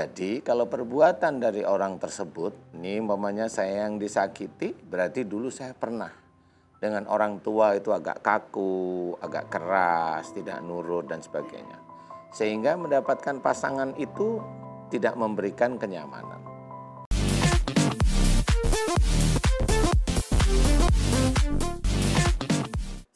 Jadi kalau perbuatan dari orang tersebut, ini umpamanya saya yang disakiti, berarti dulu saya pernah dengan orang tua itu agak kaku, agak keras, tidak nurut dan sebagainya. Sehingga mendapatkan pasangan itu tidak memberikan kenyamanan.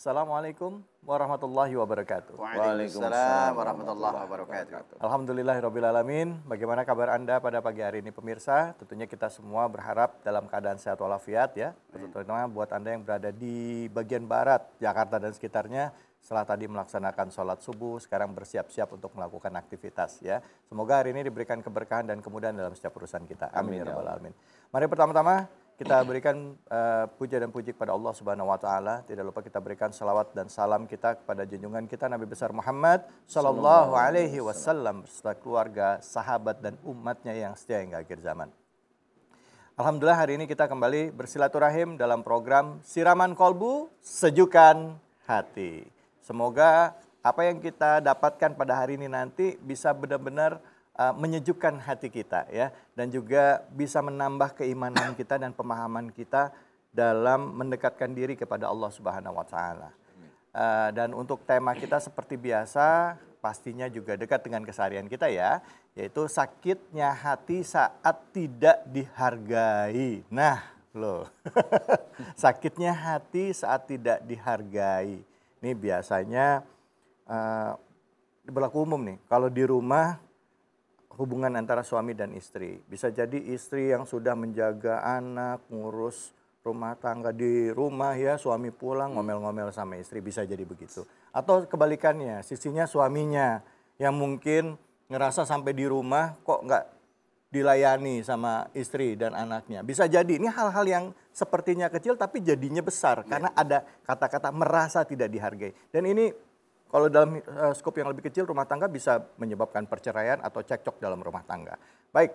Assalamualaikum warahmatullahi wabarakatuh. Waalaikumsalam warahmatullahi wabarakatuh. Alhamdulillahirrabbilalamin. Bagaimana kabar Anda pada pagi hari ini pemirsa? Tentunya kita semua berharap dalam keadaan sehat walafiat ya. Terutama buat Anda yang berada di bagian barat Jakarta dan sekitarnya. Setelah tadi melaksanakan sholat subuh, sekarang bersiap-siap untuk melakukan aktivitas ya. Semoga hari ini diberikan keberkahan dan kemudahan dalam setiap urusan kita. Amin ya rabbal alamin. Mari pertama-tama kita berikan puja dan puji kepada Allah Subhanahu wa taala. Tidak lupa kita berikan salawat dan salam kita kepada junjungan kita Nabi besar Muhammad sallallahu alaihi wasallam beserta keluarga, sahabat dan umatnya yang setia hingga akhir zaman. Alhamdulillah hari ini kita kembali bersilaturahim dalam program Siraman Kolbu, Sejukan Hati. Semoga apa yang kita dapatkan pada hari ini nanti bisa benar-benar menyejukkan hati kita ya, dan juga bisa menambah keimanan kita dan pemahaman kita dalam mendekatkan diri kepada Allah Subhanahu wa taala. Dan untuk tema kita seperti biasa pastinya juga dekat dengan keseharian kita ya, yaitu sakitnya hati saat tidak dihargai. Nah, loh. Sakitnya hati saat tidak dihargai. Ini biasanya berlaku umum nih. Kalau di rumah hubungan antara suami dan istri. Bisa jadi istri yang sudah menjaga anak, ngurus rumah tangga di rumah ya, suami pulang ngomel-ngomel sama istri, bisa jadi begitu. Atau kebalikannya, sisinya suaminya yang mungkin ngerasa sampai di rumah kok nggak dilayani sama istri dan anaknya. Bisa jadi ini hal-hal yang sepertinya kecil tapi jadinya besar karena ada kata-kata merasa tidak dihargai. Dan ini kalau dalam skop yang lebih kecil, rumah tangga bisa menyebabkan perceraian atau cekcok dalam rumah tangga. Baik,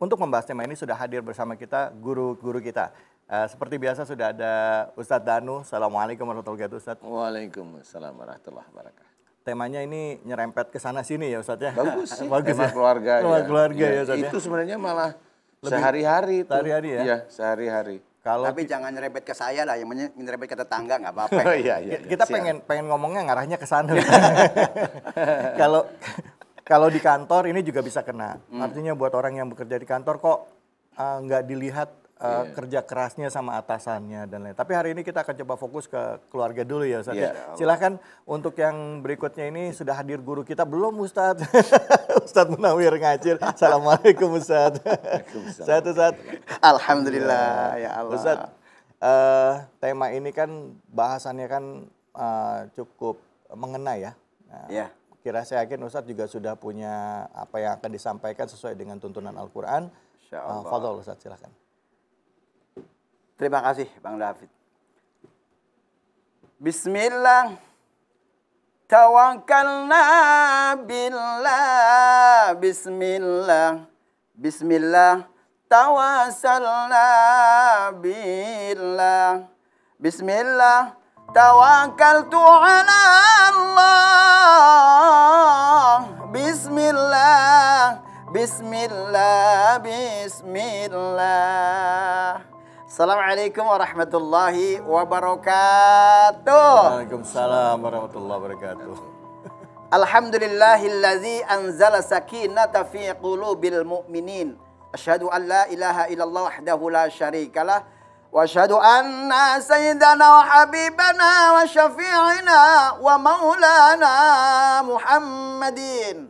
untuk membahas tema ini sudah hadir bersama kita guru-guru kita. Seperti biasa sudah ada Ustadz Danu. Assalamualaikum warahmatullahi wabarakatuh, Ustadz. Waalaikumsalam warahmatullahi wabarakatuh. Temanya ini nyerempet ke sana sini ya Ustadz ya. Bagus sih, Bagus tema ya? keluarga. Tema keluarga ya Ustadz ya. Itu sebenarnya malah sehari-hari. Sehari-hari ya? Iya, sehari-hari. Tapi jangan nyerempet ke saya lah, yang nyerempet ke tetangga nggak apa-apa. Oh, iya. Kita pengen ngomongnya ngarahnya ke sana. Kalau di kantor ini juga bisa kena. Artinya buat orang yang bekerja di kantor kok nggak dilihat kerja kerasnya sama atasannya dan lain. Tapi hari ini kita akan coba fokus ke keluarga dulu ya Ustadz. Silahkan untuk yang berikutnya ini sudah hadir guru kita belum Ustadz? Ustadz Munawir Ngacir. Assalamualaikum Ustadz. Sehat Ustadz. Alhamdulillah ya Allah. Ustadz, tema ini kan bahasannya kan cukup mengena ya. Ya. Kira saya yakin Ustadz juga sudah punya apa yang akan disampaikan sesuai dengan tuntunan Al-Quran. Fadhol Ustadz, silahkan. Terima kasih Bang David. Bismillah. Tawakkalna billah. Bismillah. Bismillah. Tawassalna billah. Bismillah. Tawakkaltu ala Allah. Bismillah. Bismillah. Bismillah. Assalamualaikum warahmatullahi wabarakatuh. Waalaikumsalam warahmatullahi wabarakatuh. Alhamdulillahillazi anzala sakinata fi qulubil mu'minin. Asyhadu an la ilaha illallah wahdahu la syarikalah. Wa asyhadu anna sayyidana wa habibana wa syafi'ina wa maulana Muhammadin.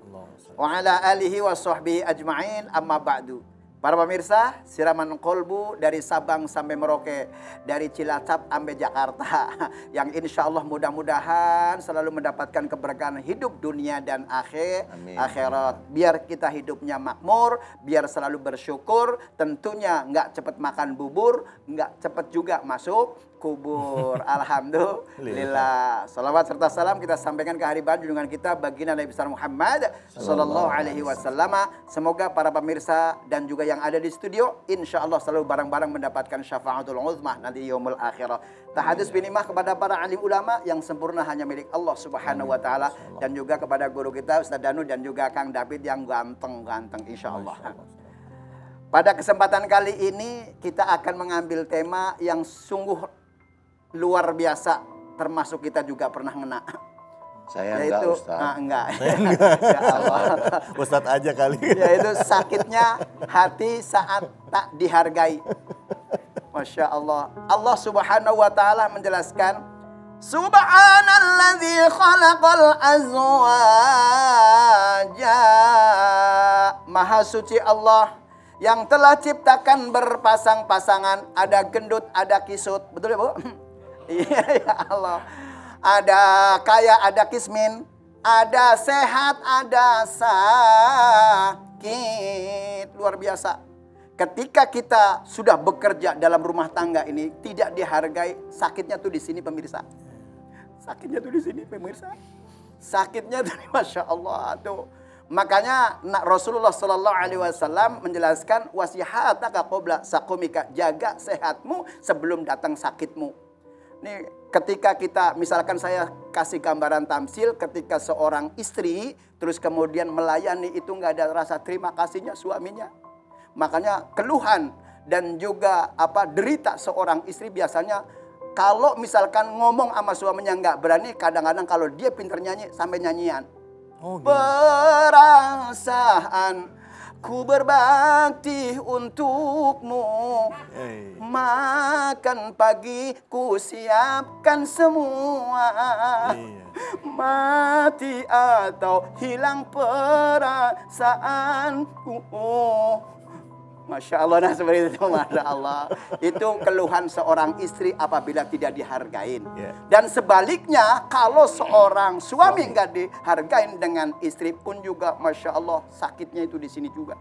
Wa ala alihi wa sahbihi ajma'in, amma ba'du. Para pemirsa, Siraman Kolbu dari Sabang sampai Merauke, dari Cilacap sampai Jakarta, yang insya Allah mudah-mudahan selalu mendapatkan keberkahan hidup dunia dan akhirat. Biar kita hidupnya makmur, biar selalu bersyukur, tentunya nggak cepat makan bubur, nggak cepat juga masuk kubur. Alhamdulillah. Salawat serta salam kita sampaikan ke hari junjungan kita baginda Nabi besar Muhammad sallallahu alaihi wasallam. Semoga para pemirsa dan juga yang ada di studio insya Allah selalu bareng-bareng mendapatkan syafaatul uzmah nanti yaumul akhirah. Tahadus binimah kepada para alim ulama yang sempurna hanya milik Allah Subhanahu wa taala, dan juga kepada guru kita Ustaz Danu dan juga Kang David yang ganteng-ganteng insya Allah. Pada kesempatan kali ini kita akan mengambil tema yang sungguh luar biasa, termasuk kita juga pernah ngena. Saya yaitu, enggak, Ustaz. Enggak. Ya Allah. Ustaz aja kali. Yaitu sakitnya hati saat tak dihargai. Masya Allah. Allah Subhanahu wa taala menjelaskan, Subhanalladzi khalaqal azwaja. Maha suci Allah yang telah ciptakan berpasang-pasangan, ada gendut, ada kisut. Betul ya, Bu? Iya, ya Allah. Ada kaya, ada kismin, ada sehat, ada sakit. Luar biasa. Ketika kita sudah bekerja dalam rumah tangga ini tidak dihargai, sakitnya tuh di sini pemirsa. Sakitnya tuh di sini pemirsa. Sakitnya tuh Masya Allah tuh. Makanya Rasulullah Sallallahu Alaihi Wasallam menjelaskan wasihataka qabla sakumika, jaga sehatmu sebelum datang sakitmu. Nih, ketika kita misalkan saya kasih gambaran tamsil, ketika seorang istri terus kemudian melayani itu nggak ada rasa terima kasihnya suaminya. Makanya keluhan dan juga derita seorang istri biasanya kalau misalkan ngomong sama suaminya nggak berani, kadang-kadang kalau dia pinter nyanyi sampai nyanyian. Oh, perasaan ku berbakti untukmu, makan pagi ku siapkan semua, mati atau hilang perasaanku. Masya Allah, nah seperti itu, Masya Allah. Itu keluhan seorang istri apabila tidak dihargain. Dan sebaliknya, kalau seorang suami nggak dihargain dengan istri pun juga, Masya Allah, sakitnya itu di sini juga.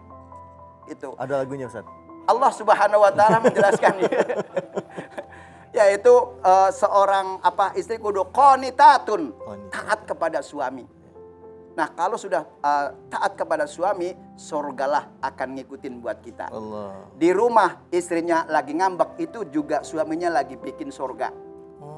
Itu. Ada lagunya, Ustaz? Allah Subhanahu Wa Taala menjelaskan, yaitu seorang istri kudu qanitatun, taat kepada suami. Nah, kalau sudah taat kepada suami, surgalah akan ngikutin buat kita. Allah. Di rumah istrinya lagi ngambek, itu juga suaminya lagi bikin surga.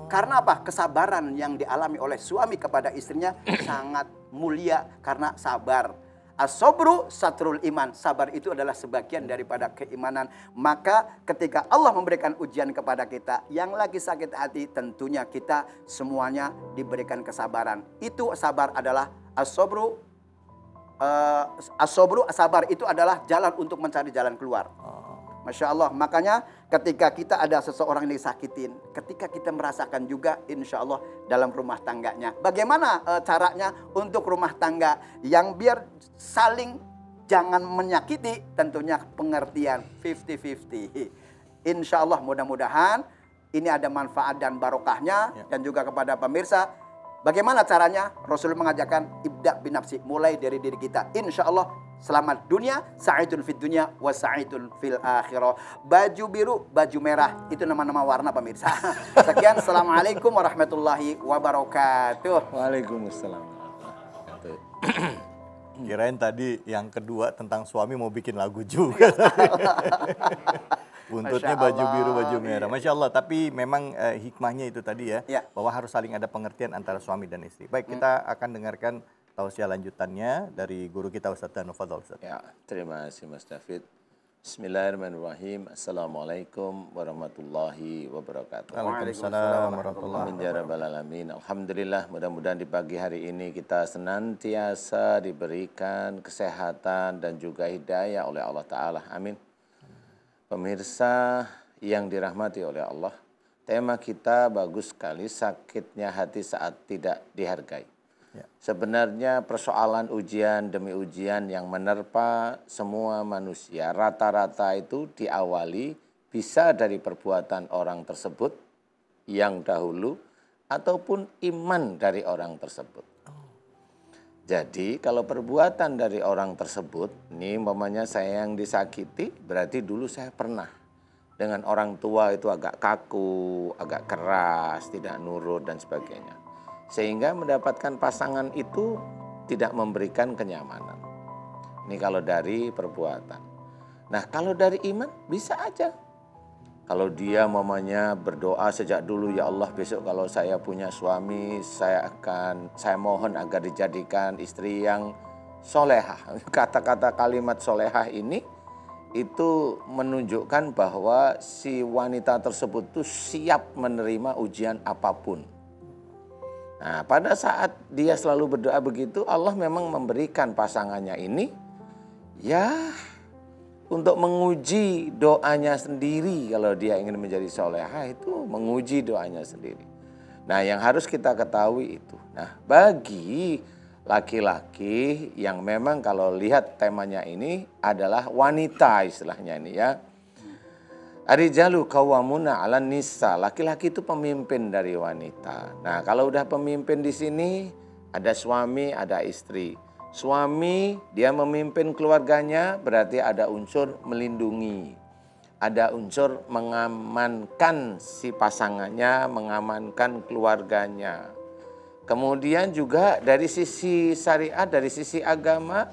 Karena apa? Kesabaran yang dialami oleh suami kepada istrinya sangat mulia karena sabar. As-sabru satrul iman. Sabar itu adalah sebagian daripada keimanan. Maka ketika Allah memberikan ujian kepada kita, yang lagi sakit hati, tentunya kita semuanya diberikan kesabaran. Itu sabar adalah as-sabru, sabar itu adalah jalan untuk mencari jalan keluar. Masya Allah. Makanya ketika kita ada seseorang yang disakitin, ketika kita merasakan juga insya Allah dalam rumah tangganya. Bagaimana caranya untuk rumah tangga yang biar saling jangan menyakiti? Tentunya pengertian 50-50. Insya Allah mudah-mudahan ini ada manfaat dan barokahnya. Dan juga kepada pemirsa, bagaimana caranya? Rasul mengajarkan ibda binafsi, mulai dari diri kita. Insya Allah selamat dunia, sa'idun fid dunia, wa sa'idun fil akhirah. Baju biru, baju merah, itu nama-nama warna pemirsa. Sekian, assalamualaikum warahmatullahi wabarakatuh. Waalaikumsalam. Kirain tadi yang kedua tentang suami mau bikin lagu juga. Buntutnya baju biru, baju merah. Masya Allah, tapi memang hikmahnya itu tadi ya, bahwa harus saling ada pengertian antara suami dan istri. Baik, kita akan dengarkan tausiah lanjutannya dari guru kita Ustaz Danu. Fadhol, Ustaz. Ya, terima kasih Mas David. Bismillahirrahmanirrahim. Assalamualaikum warahmatullahi wabarakatuh. Waalaikumsalam warahmatullahi wabarakatuh. Alhamdulillah, mudah-mudahan di pagi hari ini kita senantiasa diberikan kesehatan dan juga hidayah oleh Allah Ta'ala. Amin. Pemirsa yang dirahmati oleh Allah, tema kita bagus sekali, sakitnya hati saat tidak dihargai. Sebenarnya persoalan ujian demi ujian yang menerpa semua manusia, rata-rata itu diawali bisa dari perbuatan orang tersebut yang dahulu ataupun iman dari orang tersebut. Jadi kalau perbuatan dari orang tersebut, ini umpamanya saya yang disakiti, berarti dulu saya pernah dengan orang tua itu agak kaku, agak keras, tidak nurut dan sebagainya. Sehingga mendapatkan pasangan itu tidak memberikan kenyamanan. Ini kalau dari perbuatan. Nah, kalau dari iman bisa aja. Kalau dia mamanya berdoa sejak dulu, ya Allah besok kalau saya punya suami, saya mohon agar dijadikan istri yang solehah. Kata-kata kalimat solehah ini itu menunjukkan bahwa si wanita tersebut tuh siap menerima ujian apapun. Nah, pada saat dia selalu berdoa begitu, Allah memang memberikan pasangannya ini ya untuk menguji doanya sendiri. Kalau dia ingin menjadi solehah itu menguji doanya sendiri. Nah, yang harus kita ketahui itu. Nah, bagi laki-laki yang memang kalau lihat temanya ini adalah wanita istilahnya ini ya. Ar-rijalu qawwamuna 'alan nisa. Laki-laki itu pemimpin dari wanita. Nah, kalau udah pemimpin di sini ada suami, ada istri. Suami dia memimpin keluarganya berarti ada unsur melindungi. Ada unsur mengamankan si pasangannya, mengamankan keluarganya. Kemudian juga dari sisi syariat, dari sisi agama,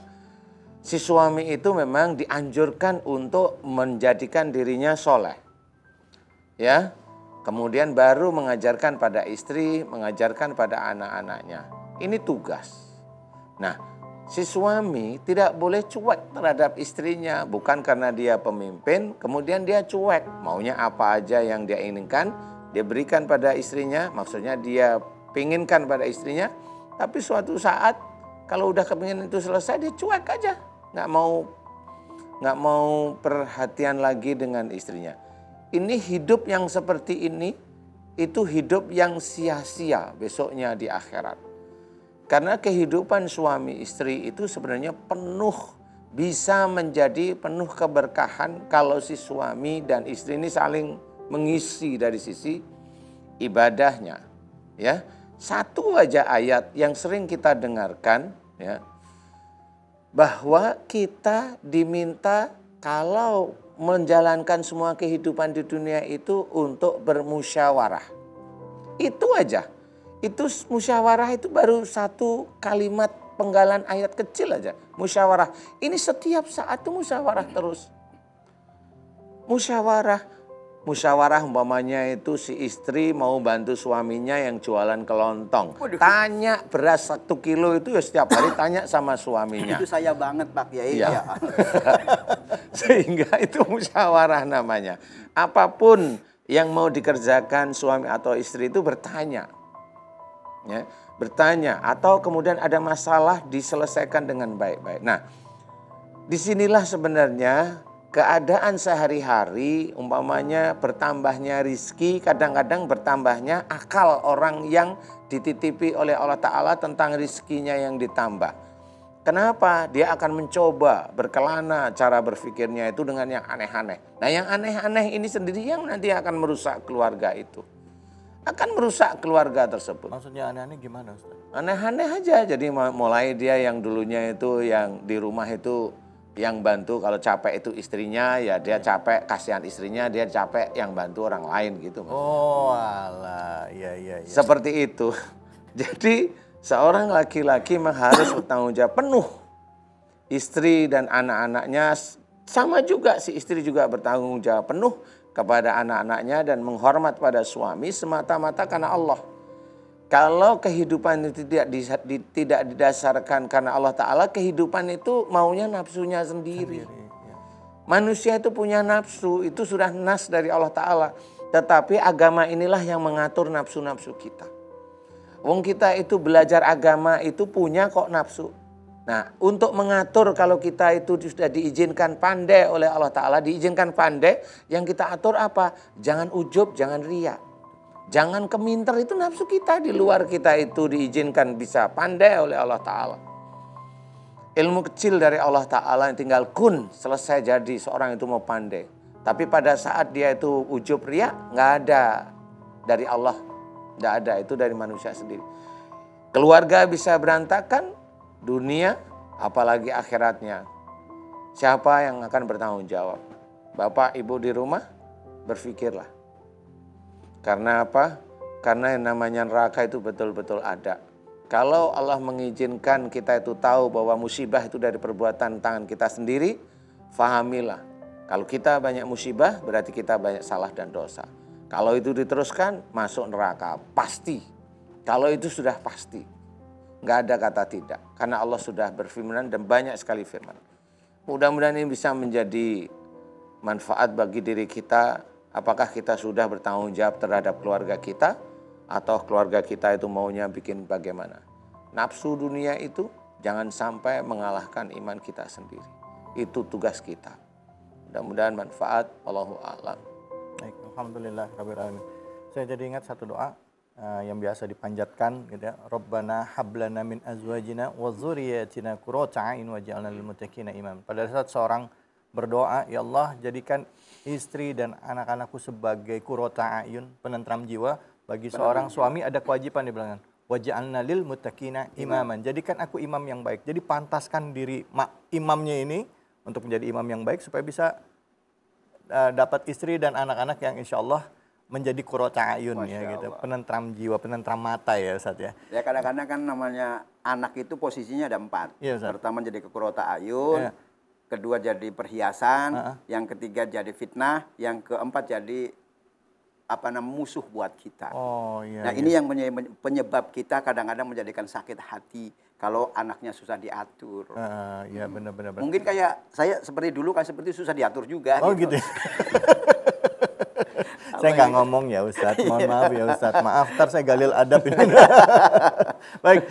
si suami itu memang dianjurkan untuk menjadikan dirinya soleh. Ya, kemudian baru mengajarkan pada istri, mengajarkan pada anak-anaknya. Ini tugas. Nah, si suami tidak boleh cuek terhadap istrinya. Bukan karena dia pemimpin, kemudian dia cuek. Maunya apa aja yang dia inginkan, dia berikan pada istrinya. Maksudnya dia pinginkan pada istrinya. Tapi suatu saat, kalau udah kepingin itu selesai, dia cuek aja. Nggak mau perhatian lagi dengan istrinya. Ini hidup yang seperti ini, itu hidup yang sia-sia besoknya di akhirat. Karena kehidupan suami istri itu sebenarnya penuh, bisa menjadi penuh keberkahan kalau si suami dan istri ini saling mengisi dari sisi ibadahnya. Ya, satu aja ayat yang sering kita dengarkan, ya, bahwa kita diminta kalau menjalankan semua kehidupan di dunia itu untuk bermusyawarah. Itu aja. Itu musyawarah itu baru satu kalimat penggalan ayat kecil aja. Musyawarah. Ini setiap saat itu musyawarah terus. Musyawarah umpamanya itu si istri mau bantu suaminya yang jualan kelontong. Tanya beras 1 kilo itu ya setiap hari tanya sama suaminya. Itu saya banget Pak Kiai. Ya. Sehingga itu musyawarah namanya. Apapun yang mau dikerjakan suami atau istri itu bertanya. Ya, bertanya atau kemudian ada masalah diselesaikan dengan baik-baik. Nah, disinilah sebenarnya keadaan sehari-hari, umpamanya bertambahnya rizki, kadang-kadang bertambahnya akal orang yang dititipi oleh Allah Ta'ala tentang rizkinya yang ditambah. Kenapa? Dia akan mencoba berkelana cara berpikirnya itu dengan yang aneh-aneh. Nah, yang aneh-aneh ini sendiri yang nanti akan merusak keluarga itu. Akan merusak keluarga tersebut. Maksudnya aneh-aneh gimana Ustaz? Aneh-aneh aja. Jadi mulai dia yang dulunya itu yang di rumah itu yang bantu kalau capek itu istrinya, ya dia capek kasihan istrinya, dia capek yang bantu orang lain gitu. Oh alah, iya. Seperti itu. Jadi seorang laki-laki memang harus bertanggung jawab penuh. Istri dan anak-anaknya sama juga, si istri juga bertanggung jawab penuh kepada anak-anaknya dan menghormat pada suami semata-mata karena Allah. Kalau kehidupan itu tidak didasarkan karena Allah Ta'ala, kehidupan itu maunya nafsunya sendiri. Manusia itu punya nafsu, itu sudah nas dari Allah Ta'ala. Tetapi agama inilah yang mengatur nafsu-nafsu kita. Wong kita itu belajar agama itu punya kok nafsu. Nah, untuk mengatur kalau kita itu sudah diizinkan pandai oleh Allah Ta'ala, diizinkan pandai, yang kita atur apa? Jangan ujub, jangan riya. Jangan keminter, itu nafsu kita. Di luar kita itu diizinkan bisa pandai oleh Allah Ta'ala. Ilmu kecil dari Allah Ta'ala yang tinggal kun, selesai jadi seorang itu mau pandai. Tapi pada saat dia itu ujub riya, nggak ada dari Allah. Nggak ada, itu dari manusia sendiri. Keluarga bisa berantakan, dunia apalagi akhiratnya. Siapa yang akan bertanggung jawab? Bapak ibu di rumah berpikirlah. Karena apa? Karena yang namanya neraka itu betul-betul ada. Kalau Allah mengizinkan kita itu tahu bahwa musibah itu dari perbuatan tangan kita sendiri, fahamilah. Kalau kita banyak musibah, berarti kita banyak salah dan dosa. Kalau itu diteruskan, masuk neraka. Pasti. Kalau itu sudah pasti. Nggak ada kata tidak. Karena Allah sudah berfirman dan banyak sekali firman. Mudah-mudahan ini bisa menjadi manfaat bagi diri kita. Apakah kita sudah bertanggung jawab terhadap keluarga kita, atau keluarga kita itu maunya bikin bagaimana. Nafsu dunia itu jangan sampai mengalahkan iman kita sendiri. Itu tugas kita. Mudah-mudahan manfaat. Wallahu a'lam. Baik, alhamdulillah rabbil alamin. Saya jadi ingat satu doa yang biasa dipanjatkan gitu ya. Rabbana hablana min azwajina wa dzurriyyatina qurrata a'yun waj'alna lil muttaqina imam. Pada saat seorang berdoa, ya Allah jadikan istri dan anak-anakku sebagai qurrata a'yun, penentram jiwa. Bagi seorang suami ada kewajiban di belakang. Waj'alna lil muttaqina imaman. Jadikan aku imam yang baik. Jadi pantaskan diri imamnya ini untuk menjadi imam yang baik supaya bisa dapat istri dan anak-anak yang insya Allah menjadi qurrata a'yun ya gitu. Penentram jiwa, penentram mata ya Ustaz ya. Ya kadang-kadang kan namanya anak itu posisinya ada 4. Ya, pertama jadi qurrata a'yun, kedua jadi perhiasan, yang ketiga jadi fitnah, yang keempat jadi musuh buat kita. Oh iya. Nah ini yang penyebab kita kadang-kadang menjadikan sakit hati kalau anaknya susah diatur. Iya benar-benar. Mungkin kayak saya seperti dulu kan seperti susah diatur juga. Oh gitu. Saya nggak ngomong ya Ustadz, mohon maaf ya Ustadz. Maaf, ntar saya galil adab ini. Baik.